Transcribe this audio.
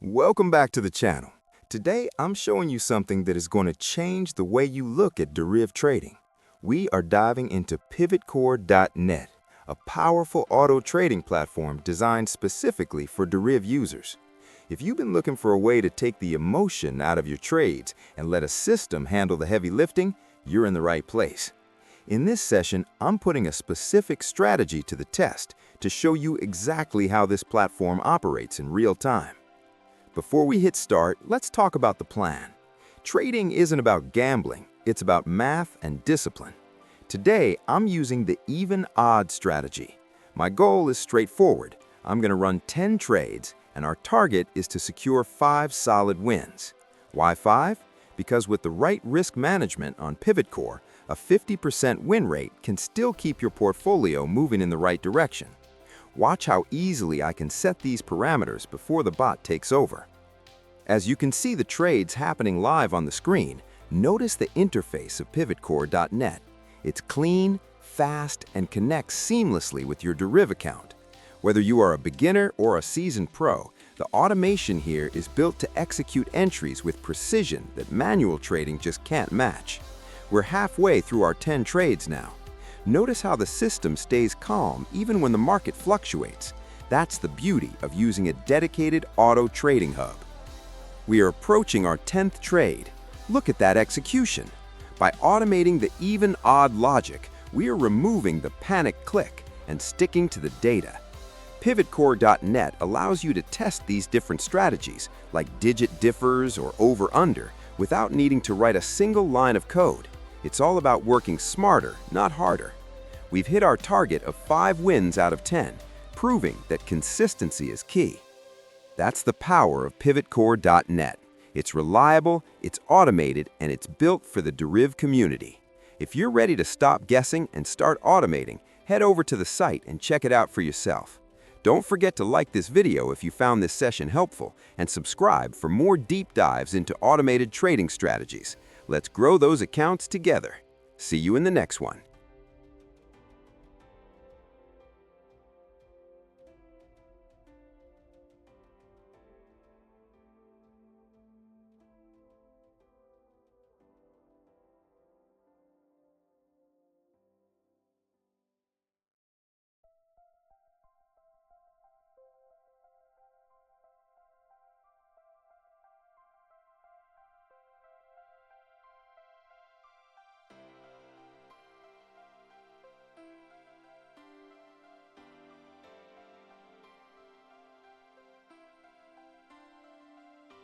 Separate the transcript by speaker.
Speaker 1: Welcome back to the channel. Today, I'm showing you something that is going to change the way you look at Deriv trading. We are diving into PivotCore.net, a powerful auto trading platform designed specifically for Deriv users. If you've been looking for a way to take the emotion out of your trades and let a system handle the heavy lifting, you're in the right place. In this session, I'm putting a specific strategy to the test to show you exactly how this platform operates in real time. Before we hit start, let's talk about the plan. Trading isn't about gambling, it's about math and discipline. Today, I'm using the even-odd strategy. My goal is straightforward. I'm going to run 10 trades, and our target is to secure 5 solid wins. Why 5? Because with the right risk management on PivotCore, a 50% win rate can still keep your portfolio moving in the right direction. Watch how easily I can set these parameters before the bot takes over. As you can see the trades happening live on the screen, notice the interface of PivotCore.net. It's clean, fast, and connects seamlessly with your Deriv account. Whether you are a beginner or a seasoned pro, the automation here is built to execute entries with precision that manual trading just can't match. We're halfway through our 10 trades now. Notice how the system stays calm even when the market fluctuates. That's the beauty of using a dedicated auto trading hub. We are approaching our 10th trade. Look at that execution. By automating the even-odd logic, we are removing the panic click and sticking to the data. PivotCore.net allows you to test these different strategies, like digit differs or over-under, without needing to write a single line of code. It's all about working smarter, not harder. We've hit our target of 5 wins out of 10, proving that consistency is key. That's the power of PivotCore.net. It's reliable, it's automated, and it's built for the Deriv community. If you're ready to stop guessing and start automating, head over to the site and check it out for yourself. Don't forget to like this video if you found this session helpful, and subscribe for more deep dives into automated trading strategies. Let's grow those accounts together. See you in the next one.